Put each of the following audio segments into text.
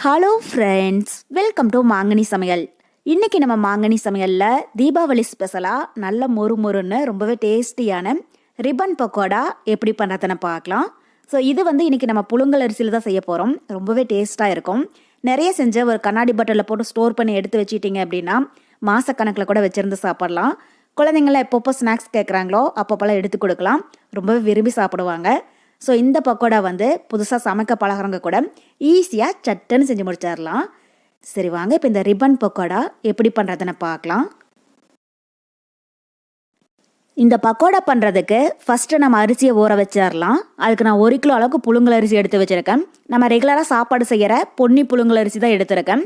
Hello friends, welcome to மாங்கனி சமையல். இன்றைக்கி நம்ம மாங்கனி சமையலில் தீபாவளி ஸ்பெஷலாக நல்ல மொறு மொறுன்னு ரொம்பவே டேஸ்டியான ரிப்பன் பக்கோடா எப்படி பண்ணுறதுன்னு பார்க்கலாம். ஸோ இது இன்றைக்கி நம்ம புழுங்கல் அரிசியில் தான் செய்ய போகிறோம். ரொம்பவே டேஸ்ட்டாக இருக்கும். நிறைய செஞ்சு ஒரு கண்ணாடி பாட்டிலில் போட்டு ஸ்டோர் பண்ணி எடுத்து வச்சிட்டிங்க அப்படின்னா மாதக்கணக்கில் கூட வச்சுருந்து சாப்பிட்லாம். குழந்தைங்களாம் எப்பப்போ ஸ்நாக்ஸ் கேட்குறாங்களோ அப்பப்போலாம் எடுத்து கொடுக்கலாம். ரொம்பவே விரும்பி சாப்பிடுவாங்க. ஸோ இந்த பக்கோடா புதுசாக சமைக்க பழகிறவங்க கூட ஈஸியாக சட்டுன்னு செஞ்சு முடிச்சிடலாம். சரி வாங்க, இப்போ இந்த ரிப்பன் பக்கோடா எப்படி பண்ணுறதுன்னு பார்க்கலாம். இந்த பக்கோடா பண்ணுறதுக்கு ஃபஸ்ட்டு நம்ம அரிசியை ஊற வச்சிடலாம். அதுக்கு நான் 1 கிலோ அளவுக்கு புழுங்கல் அரிசி எடுத்து வச்சுருக்கேன். நம்ம ரெகுலராக சாப்பாடு செய்கிற பொன்னி புழுங்கல் அரிசி தான் எடுத்துருக்கேன்.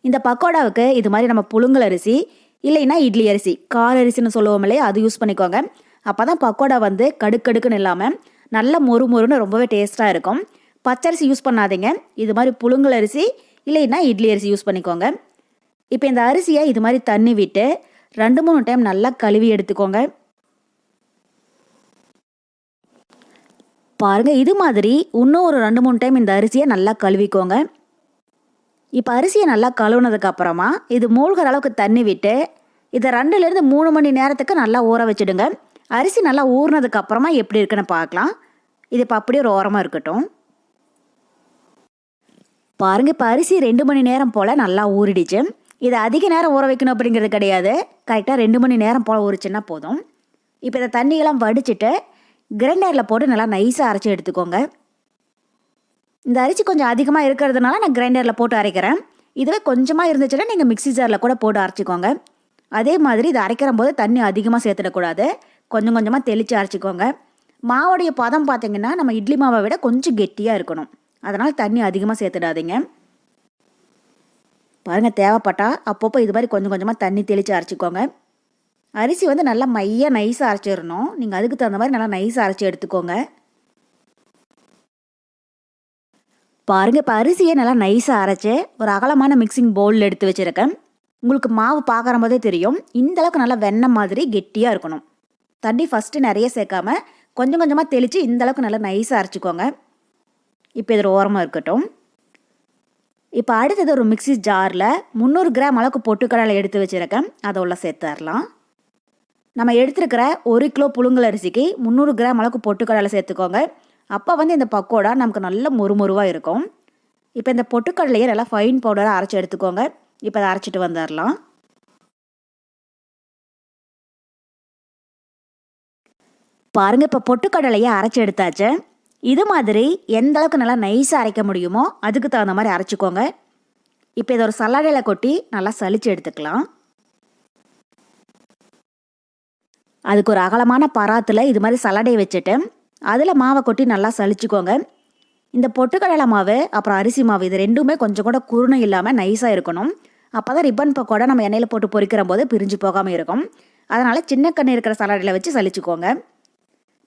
இந்த பக்கோடாவுக்கு இது மாதிரி நம்ம புழுங்கல் அரிசி இல்லைன்னா இட்லி அரிசி, கார அரிசின்னு சொல்லுவோம் இல்லையா, அது யூஸ் பண்ணிக்கோங்க. அப்போ தான் பக்கோடா கடுக்கடுக்குன்னு இல்லாமல் நல்ல மொறு மொறுன்னு ரொம்பவே டேஸ்ட்டாக இருக்கும். பச்சரிசி யூஸ் பண்ணாதீங்க. இது மாதிரி புழுங்கல் அரிசி இல்லைன்னா இட்லி அரிசி யூஸ் பண்ணிக்கோங்க. இப்போ இந்த அரிசியை இது மாதிரி தண்ணி விட்டு 2-3 டைம் நல்லா கழுவி எடுத்துக்கோங்க. பாருங்கள், இது மாதிரி இன்னும் ஒரு 2-3 டைம் இந்த அரிசியை நல்லா கழுவிக்கோங்க. இப்போ அரிசியை நல்லா கழுவுனதுக்கப்புறமா இது மூழ்கிற அளவுக்கு தண்ணி விட்டு இதை 2-3 மணி நேரத்துக்கு நல்லா ஊற வச்சுடுங்க. அரிசி நல்லா ஊறினதுக்கப்புறமா எப்படி இருக்குன்னு பார்க்கலாம். இது இப்போ அப்படியே ஒரு ஓரமாக இருக்கட்டும். பாருங்கள், இப்போ அரிசி 2 மணி நேரம் போல் நல்லா ஊறிடுச்சு. இதை அதிக நேரம் ஊற வைக்கணும் அப்படிங்கிறது கிடையாது. கரெக்டாக 2 மணி நேரம் போல் ஊறிச்சுன்னா போதும். இப்போ இதை தண்ணியெல்லாம் வடிச்சிட்டு கிரைண்டரில் போட்டு நல்லா நைஸாக அரைச்சி எடுத்துக்கோங்க. இந்த அரிசி கொஞ்சம் அதிகமாக இருக்கிறதுனால நான் கிரைண்டரில் போட்டு அரைக்கிறேன். இதுவே கொஞ்சமாக இருந்துச்சுன்னா நீங்கள் மிக்ஸி ஜாரில் கூட போட்டு அரைச்சிக்கோங்க. அதே மாதிரி இதை அரைக்கிற போது தண்ணி அதிகமாக சேர்த்துடக்கூடாது. கொஞ்சம் கொஞ்சமாக தெளித்து அரைச்சிக்கோங்க. மாவோடைய பதம் பார்த்திங்கன்னா நம்ம இட்லி மாவை விட கொஞ்சம் கெட்டியாக இருக்கணும். அதனால் தண்ணி அதிகமாக சேர்த்துடாதீங்க. பாருங்கள், தேவைப்பட்டால் அப்பப்போ இது மாதிரி கொஞ்சம் கொஞ்சமாக தண்ணி தெளித்து அரைச்சிக்கோங்க. அரிசி நல்லா நைஸாக அரைச்சிடணும். நீங்கள் அதுக்கு தகுந்த மாதிரி நல்லா நைஸாக அரைச்சி எடுத்துக்கோங்க. பாருங்கள், இப்போ அரிசியை நல்லா நைஸாக அரைச்சி ஒரு அகலமான மிக்சிங் பவுலில் எடுத்து வச்சுருக்கேன். உங்களுக்கு மாவு பார்க்குற போதே தெரியும், இந்தளவுக்கு நல்லா வெண்ணெய் மாதிரி கெட்டியாக இருக்கணும். தண்ணி ஃபஸ்ட்டு நிறைய சேர்க்காம கொஞ்சம் கொஞ்சமாக தெளித்து இந்தளவுக்கு நல்லா நைஸாக அரைச்சிக்கோங்க. இப்போ இது ஓரமாக இருக்கட்டும். இப்போ அடுத்தது ஒரு மிக்ஸி ஜாரில் 300 கிராம் அளவுக்கு பொட்டுக்கடலை எடுத்து வச்சுருக்கேன். அதை உள்ள சேர்த்துடலாம். நம்ம எடுத்துருக்கிற 1 கிலோ புழுங்கல் அரிசிக்கு 300 கிராம் அளவுக்கு பொட்டுக்கடலை சேர்த்துக்கோங்க. அப்போ இந்த பக்கோடா நமக்கு நல்ல மொறுமொறுவாக இருக்கும். இப்போ இந்த பொட்டுக்கடலையை நல்லா ஃபைன் பவுடராக அரைச்சி எடுத்துக்கோங்க. இப்போ அதை அரைச்சிட்டு வந்துடலாம். பாருங்கள், இப்போ பொட்டுக்கடலையை அரைச்சி எடுத்தாச்சு. இது மாதிரி எந்த அளவுக்கு நல்லா நைஸாக அரைக்க முடியுமோ அதுக்கு தகுந்த மாதிரி அரைச்சிக்கோங்க. இப்போ இதை ஒரு சல்லடையில் கொட்டி நல்லா சலிச்சு எடுத்துக்கலாம். அதுக்கு ஒரு அகலமான பராத்தில் இது மாதிரி சல்லடையை வச்சுட்டு அதில் மாவை கொட்டி நல்லா சலிச்சுக்கோங்க. இந்த பொட்டுக்கடலை மாவு அப்புறம் அரிசி மாவு இது ரெண்டுமே கொஞ்சம் கூட குருணை இல்லாமல் நைஸாக இருக்கணும். அப்போ தான் ரிப்பன் பக்கோடா நம்ம எண்ணெயில் போட்டு பொரிக்கிற போது பிரிஞ்சு போகாமல் இருக்கும். அதனால் சின்ன கண்ணு இருக்கிற சல்லடையில் வச்சு சலிச்சுக்கோங்க.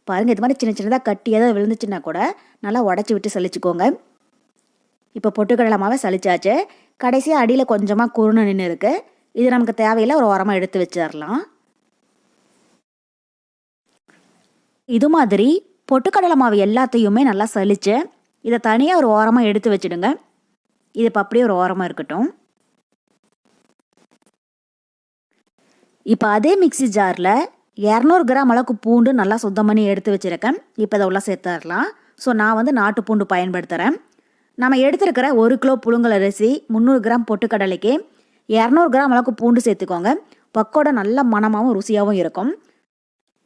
பாருங்கள், இது மாதிரி சின்ன சின்னதாக கட்டி ஏதாவது விழுந்துச்சுன்னா கூட நல்லா உடச்சி விட்டு சலிச்சுக்கோங்க. இப்போ பொட்டுக்கடலை மாவை சலிச்சாச்சு. கடைசியாக அடியில் கொஞ்சமாக குருணை நின்று இருக்குது. இது நமக்கு தேவையில்லை, ஒரு ஓரமாக எடுத்து வச்சிடலாம். இது மாதிரி பொட்டுக்கடலை மாவு எல்லாத்தையுமே நல்லா சலிச்சு இதை தனியாக ஒரு ஓரமாக எடுத்து வச்சுடுங்க. இது இப்போ அப்படியே ஒரு ஓரமாக இருக்கட்டும். இப்போ அதே மிக்ஸி ஜாரில் 200 கிராம் அளவுக்கு பூண்டு நல்லா சுத்தம் பண்ணி எடுத்து வச்சுருக்கேன். இப்போ இதை உள்ள சேர்த்துடலாம். ஸோ நான் நாட்டு பூண்டு பயன்படுத்துகிறேன். நம்ம எடுத்துருக்கிற 1 கிலோ புழுங்கல் அரிசி 300 கிராம் பொட்டுக்கடலைக்கு 200 கிராம் அளவுக்கு பூண்டு சேர்த்துக்கோங்க. பக்கோடா நல்ல மணமாகவும் ருசியாகவும் இருக்கும்.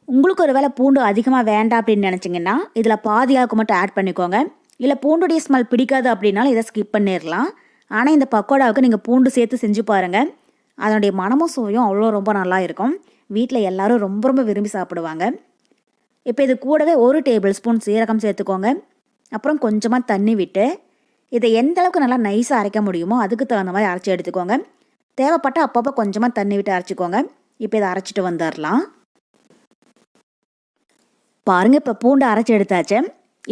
உங்களுக்கு ஒரு வேளை பூண்டு அதிகமாக வேண்டாம் அப்படின்னு நினச்சிங்கன்னா இதில் பாதி அளவுக்கு மட்டும் ஆட் பண்ணிக்கோங்க. இல்லை பூண்டுடைய ஸ்மெல் பிடிக்காது அப்படின்னாலும் இதை ஸ்கிப் பண்ணிடலாம். ஆனால் இந்த பக்கோடாவுக்கு நீங்கள் பூண்டு சேர்த்து செஞ்சு பாருங்கள். அதனுடைய மணமும் சுவையும் அவ்வளோ ரொம்ப நல்லா இருக்கும். வீட்டில் எல்லோரும் ரொம்ப ரொம்ப விரும்பி சாப்பிடுவாங்க. இப்போ இது கூடவே 1 டேபிள் ஸ்பூன் சீரகம் சேர்த்துக்கோங்க. அப்புறம் கொஞ்சமாக தண்ணி விட்டு இதை எந்த அளவுக்கு நல்லா நைஸாக அரைக்க முடியுமோ அதுக்கு தகுந்த மாதிரி அரைச்சி எடுத்துக்கோங்க. தேவைப்பட்டால் அப்பப்போ கொஞ்சமாக தண்ணி விட்டு அரைச்சிக்கோங்க. இப்போ இதை அரைச்சிட்டு வந்துடலாம். பாருங்கள், இப்போ பூண்டு அரைச்சி எடுத்தாச்சு.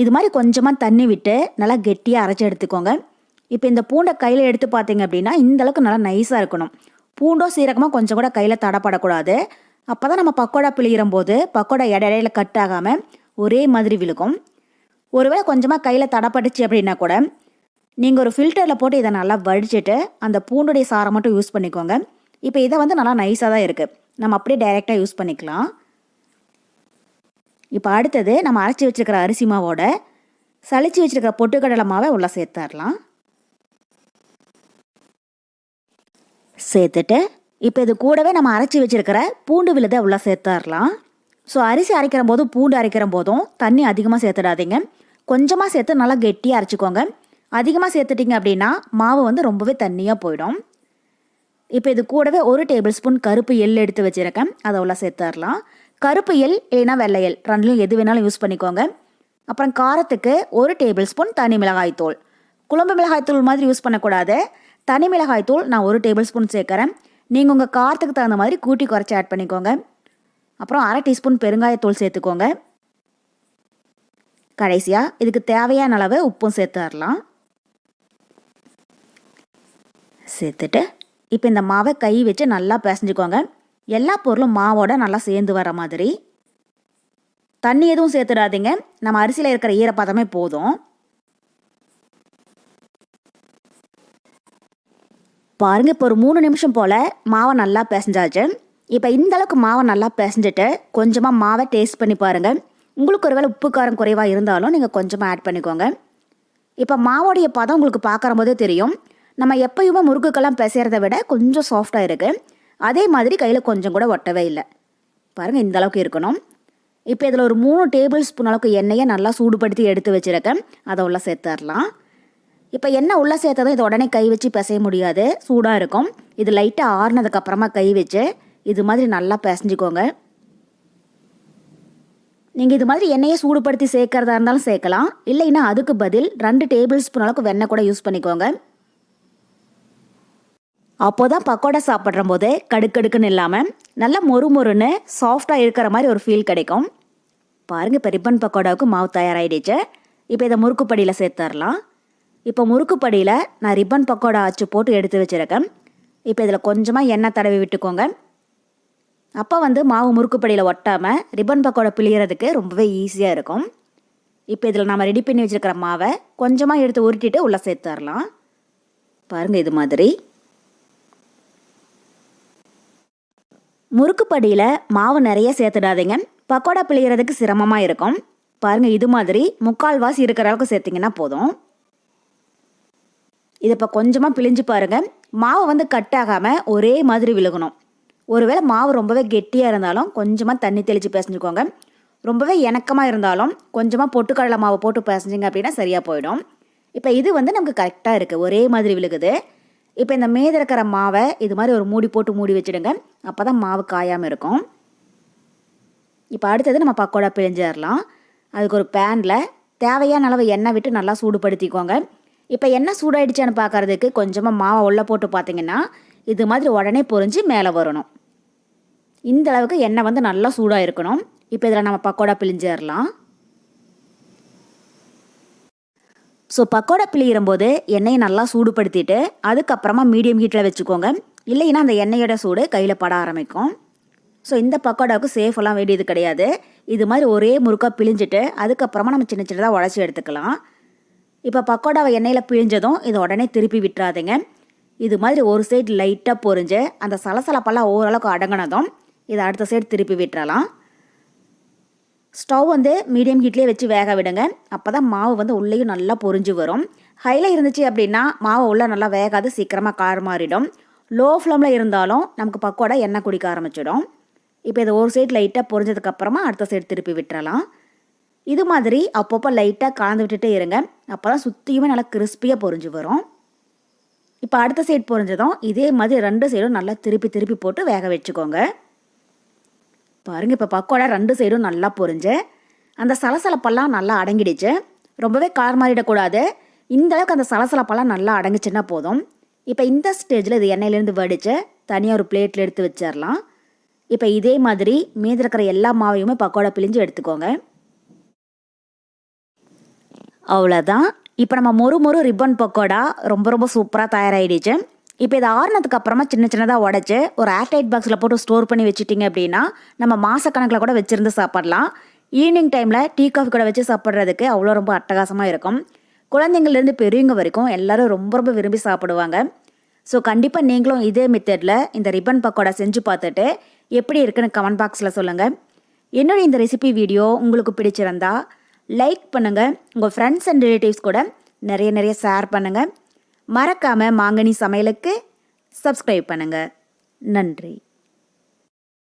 இது மாதிரி கொஞ்சமாக தண்ணி விட்டு நல்லா கெட்டியாக அரைச்சி எடுத்துக்கோங்க. இப்போ இந்த பூண்டை கையில் எடுத்து பார்த்தீங்க அப்படின்னா இந்தளவுக்கு நல்லா நைஸாக இருக்கணும். பூண்டோ சீரகமாக கொஞ்சம் கூட கையில் தடப்படக்கூடாது. அப்போ தான் நம்ம பக்கோடா பிழிகிற போது பக்கோடா இடையில கட் ஆகாமல் ஒரே மாதிரி விழுகும். ஒருவேளை கொஞ்சமாக கையில் தடப்பட்டுச்சு அப்படின்னா கூட நீங்கள் ஒரு ஃபில்டரில் போட்டு இதை நல்லா வடிச்சிட்டு அந்த பூண்டுடைய சாரை மட்டும் யூஸ் பண்ணிக்கோங்க. இப்போ இதை வந்து நல்லா நைஸாக தான் இருக்குது, நம்ம அப்படியே டைரெக்டாக யூஸ் பண்ணிக்கலாம். இப்போ அடுத்தது நம்ம அரைச்சி வச்சுருக்கிற அரிசி மாவோட சளிச்சு வச்சுருக்கிற பொட்டுக்கடலை மாவை உள்ளே சேர்த்துடலாம். சேர்த்துட்டு இப்போ இது கூடவே நம்ம அரைச்சி வச்சுருக்கிற பூண்டு விழுதை உள்ளே சேர்த்துடலாம். ஸோ அரிசி அரைக்கிற போதும் பூண்டு அரைக்கிற போதும் தண்ணி அதிகமாக சேர்த்துடாதீங்க, கொஞ்சமாக சேர்த்து நல்லா கெட்டியாக அரைச்சிக்கோங்க. அதிகமாக சேர்த்துட்டிங்க அப்படின்னா மாவு வந்து ரொம்பவே தண்ணியாக போயிடும். இப்போ இது கூடவே 1 டேபிள் ஸ்பூன் கருப்பு எள் எடுத்து வச்சுருக்கேன், அதை உள்ள சேர்த்துடலாம். கருப்பு எள் இல்லைன்னா வெள்ளை எள் ரெண்டுலையும் எது வேணாலும் யூஸ் பண்ணிக்கோங்க. அப்புறம் காரத்துக்கு 1 டேபிள் ஸ்பூன் தனி மிளகாய்த்தூள். குழம்பு மிளகாய்த்தூள் மாதிரி யூஸ் பண்ணக்கூடாது, தனி மிளகாய்த்தூள் நான் 1 டேபிள் ஸ்பூன் சேர்க்குறேன். நீங்கள் உங்கள் காரத்துக்கு தகுந்த மாதிரி கூட்டி குறைச்சி ஆட் பண்ணிக்கோங்க. அப்புறம் 1/2 டீஸ்பூன் பெருங்காயத்தூள் சேர்த்துக்கோங்க. கடைசியாக இதுக்கு தேவையான அளவு உப்பும் சேர்த்துடலாம். சேர்த்துட்டு இப்போ இந்த மாவை கை வச்சு நல்லா பிசைஞ்சுக்கோங்க. எல்லா பொருளும் மாவோட நல்லா சேர்ந்து வர மாதிரி. தண்ணி எதுவும் சேர்த்துடாதீங்க, நம்ம அரிசியில் இருக்கிற ஈரப்பதமே போதும். பாருங்கள், இப்போ ஒரு 3 நிமிஷம் போல் மாவை நல்லா பிசைஞ்சாச்சு. இப்போ இந்த அளவுக்கு மாவை நல்லா பிசைஞ்சிட்டு கொஞ்சமாக மாவை டேஸ்ட் பண்ணி பாருங்கள். உங்களுக்கு ஒருவேளை உப்பு காரம் குறைவாக இருந்தாலும் நீங்கள் கொஞ்சமாக ஆட் பண்ணிக்கோங்க. இப்போ மாவோடைய பதம் உங்களுக்கு பார்க்குற போதே தெரியும், நம்ம எப்பயுமே முறுக்குக்கெல்லாம் பிசைறதை விட கொஞ்சம் சாஃப்டாக இருக்குது. அதே மாதிரி கையில் கொஞ்சம் கூட ஒட்டவே இல்லை. பாருங்கள், இந்த அளவுக்கு இருக்கணும். இப்போ இதில் ஒரு 3 டேபிள் ஸ்பூன் அளவுக்கு எண்ணெயை நல்லா சூடுபடுத்தி எடுத்து வச்சுருக்கேன், அதை உள்ளே சேர்த்துடலாம். இப்போ எண்ணெய் உள்ளே சேர்த்ததும் இது உடனே கை வச்சு பிசைய முடியாது, சூடாக இருக்கும். இது லைட்டாக ஆறுனதுக்கப்புறமா கை வச்சு இது மாதிரி நல்லா பிசைஞ்சிக்கோங்க. நீங்கள் இது மாதிரி எண்ணெயை சூடுபடுத்தி சேர்க்கறதா இருந்தாலும் சேர்க்கலாம், இல்லைன்னா அதுக்கு பதில் 2 டேபிள் ஸ்பூன் அளவுக்கு வெண்ணெய் கூட யூஸ் பண்ணிக்கோங்க. அப்போ தான் பக்கோடா சாப்பிட்ற போது கடுக்கடுக்குன்னு இல்லாமல் நல்லா மொறுமொறுன்னு சாஃப்டாக இருக்கிற மாதிரி ஒரு ஃபீல் கிடைக்கும். பாருங்கள், இப்போ ரிப்பன் பக்கோடாவுக்கு மாவு தயாராகிடுச்சு. இப்போ இதை முறுக்குப்படியில் சேர்த்துடலாம். இப்போ முறுக்குப்படியில் நான் ரிப்பன் பக்கோடா அச்சு போட்டு எடுத்து வச்சுருக்கேன். இப்போ இதில் கொஞ்சமாக எண்ணெய் தடவி விட்டுக்கோங்க. அப்போ வந்து மாவு முறுக்குப்படியில் ஒட்டாமல் ரிப்பன் பக்கோடா பிழியறதுக்கு ரொம்பவே ஈஸியாக இருக்கும். இப்போ இதில் நம்ம ரெடி பண்ணி வச்சுருக்கிற மாவை கொஞ்சமாக எடுத்து உருட்டிட்டு உள்ளே சேர்த்துடலாம். பாருங்கள், இது மாதிரி முறுக்குப்படியில் மாவு நிறைய சேர்த்துடாதீங்க, பக்கோடா பிழியறதுக்கு சிரமமாக இருக்கும். பாருங்கள், இது மாதிரி 3/4 இருக்கிற அளவுக்கு சேர்த்திங்கன்னா போதும். இது இப்போ கொஞ்சமாக பிழிஞ்சு பாருங்கள், மாவு வந்து கட் ஆகாமல் ஒரே மாதிரி விழுகணும். ஒருவேளை மாவு ரொம்பவே கெட்டியாக இருந்தாலும் கொஞ்சமாக தண்ணி தெளித்து பிசைஞ்சுக்கோங்க. ரொம்பவே இணக்கமாக இருந்தாலும் கொஞ்சமாக பொட்டுக்கடலை மாவு போட்டு பிசைஞ்சிங்க அப்படின்னா சரியாக போயிடும். இப்போ இது வந்து நமக்கு கரெக்டாக இருக்குது, ஒரே மாதிரி விழுகுது. இப்போ இந்த மீதி இருக்கிற மாவை இது மாதிரி ஒரு மூடி போட்டு மூடி வச்சுடுங்க, அப்போ தான் மாவு காயாமல் இருக்கும். இப்போ அடுத்தது நம்ம பக்கோடா பிழிஞ்சிடலாம். அதுக்கு ஒரு பேனில் தேவையான அளவு எண்ணெய் விட்டு நல்லா சூடுபடுத்திக்கோங்க. இப்போ எண்ணெய் சூடாயிடுச்சான்னு பார்க்குறதுக்கு கொஞ்சமாக மாவை உள்ளே போட்டு பார்த்தீங்கன்னா இது மாதிரி உடனே பொரிஞ்சு மேலே வரணும். இந்த அளவுக்கு எண்ணெய் வந்து நல்லா சூடாக இருக்கணும். இப்போ இதில் நம்ம பக்கோடா பிழிஞ்சிடலாம். ஸோ பக்கோடா பிழியும் போது எண்ணெயை நல்லா சூடுபடுத்திட்டு அதுக்கப்புறமா மீடியம் ஹீட்டில் வச்சுக்கோங்க, இல்லைன்னா அந்த எண்ணெயோட சூடு கையில் பட ஆரம்பிக்கும். ஸோ இந்த பக்கோடாவுக்கு சேஃபெல்லாம் வேண்டியது கிடையாது. இது மாதிரி ஒரே முறுக்காக பிழிஞ்சிட்டு அதுக்கப்புறமா நம்ம சின்ன சின்னதாக உடச்சி எடுத்துக்கலாம். இப்போ பக்கோடாவை எண்ணெயில் பிழிஞ்சதும் இதை உடனே திருப்பி விட்டுறாதீங்க. இது மாதிரி ஒரு சைடு லைட்டாக பொரிஞ்சு அந்த சலசலப்பெல்லாம் ஓரளவுக்கு அடங்கினதும் இதை அடுத்த சைடு திருப்பி விட்டுறலாம். ஸ்டவ் வந்து மீடியம் ஹீட்லேயே வச்சு வேக விடுங்க, அப்போ தான் மாவு வந்து உள்ளேயும் நல்லா பொரிஞ்சு வரும். ஹையில் இருந்துச்சு அப்படின்னா மாவு உள்ளே நல்லா வேகாது, சீக்கிரமாக கார் மாறிடும். லோ ஃப்ளேமில் இருந்தாலும் நமக்கு பக்கோடா எண்ணெய் குடிக்க ஆரம்பிச்சிடும். இப்போ இதை ஒரு சைடு லைட்டாக பொரிஞ்சதுக்கப்புறமா அடுத்த சைடு திருப்பி விட்டுறலாம். இது மாதிரி அப்பப்போ லைட்டாக கலந்து விட்டுட்டே இருங்க, அப்போ தான் சுற்றியுமே நல்லா கிறிஸ்பியாக பொரிஞ்சு வரும். இப்போ அடுத்த சைடு பொரிஞ்சதும் இதே மாதிரி 2 சைடும் நல்லா திருப்பி திருப்பி போட்டு வேக வச்சுக்கோங்க. பாருங்கள், இப்போ பக்கோடா 2 சைடும் நல்லா பொரிஞ்சு அந்த சலசலப்பெல்லாம் நல்லா அடங்கிடுச்சு. ரொம்பவே கலர் மாறிடக்கூடாது, இந்த அளவுக்கு அந்த சலசலப்பெல்லாம் நல்லா அடங்குச்சுன்னா போதும். இப்போ இந்த ஸ்டேஜில் இது எண்ணெயிலேருந்து வடித்து தனியாக ஒரு பிளேட்டில் எடுத்து வச்சிடலாம். இப்போ இதே மாதிரி மீதி இருக்கிற எல்லா மாவையுமே பக்கோடா பிழிஞ்சு எடுத்துக்கோங்க. அவ்வளோதான், இப்போ நம்ம மொறு ரிப்பன் பக்கோடா ரொம்ப ரொம்ப சூப்பராக தயாராகிடுச்சு. இப்போ இதை ஆறுனதுக்கு அப்புறமா சின்ன சின்னதாக உடச்சி ஒரு ஏர்டைட் பாக்ஸில் போட்டு ஸ்டோர் பண்ணி வச்சுட்டிங்க அப்படின்னா நம்ம மாதக்கணக்கில் கூட வச்சுருந்து சாப்பிடலாம். ஈவினிங் டைமில் டீ காஃபி கூட வச்சு சாப்பிட்றதுக்கு அவ்வளோ ரொம்ப அட்டகாசமாக இருக்கும். குழந்தைங்கள்லேருந்து பெரியவங்க வரைக்கும் எல்லாரும் ரொம்ப ரொம்ப விரும்பி சாப்பிடுவாங்க. ஸோ கண்டிப்பாக நீங்களும் இதே மெத்தடில் இந்த ரிப்பன் பக்கோடா செஞ்சு பார்த்துட்டு எப்படி இருக்குன்னு கமெண்ட் பாக்ஸில் சொல்லுங்கள். என்னுடைய இந்த ரெசிபி வீடியோ உங்களுக்கு பிடிச்சிருந்தா லைக் பண்ணுங்கள். உங்கள் ஃப்ரெண்ட்ஸ் அண்ட் ரிலேட்டிவ்ஸ் கூட நிறைய ஷேர் பண்ணுங்கள். மறக்காமல் மாங்கனி சமையலுக்கு சப்ஸ்கிரைப் பண்ணுங்கள். நன்றி.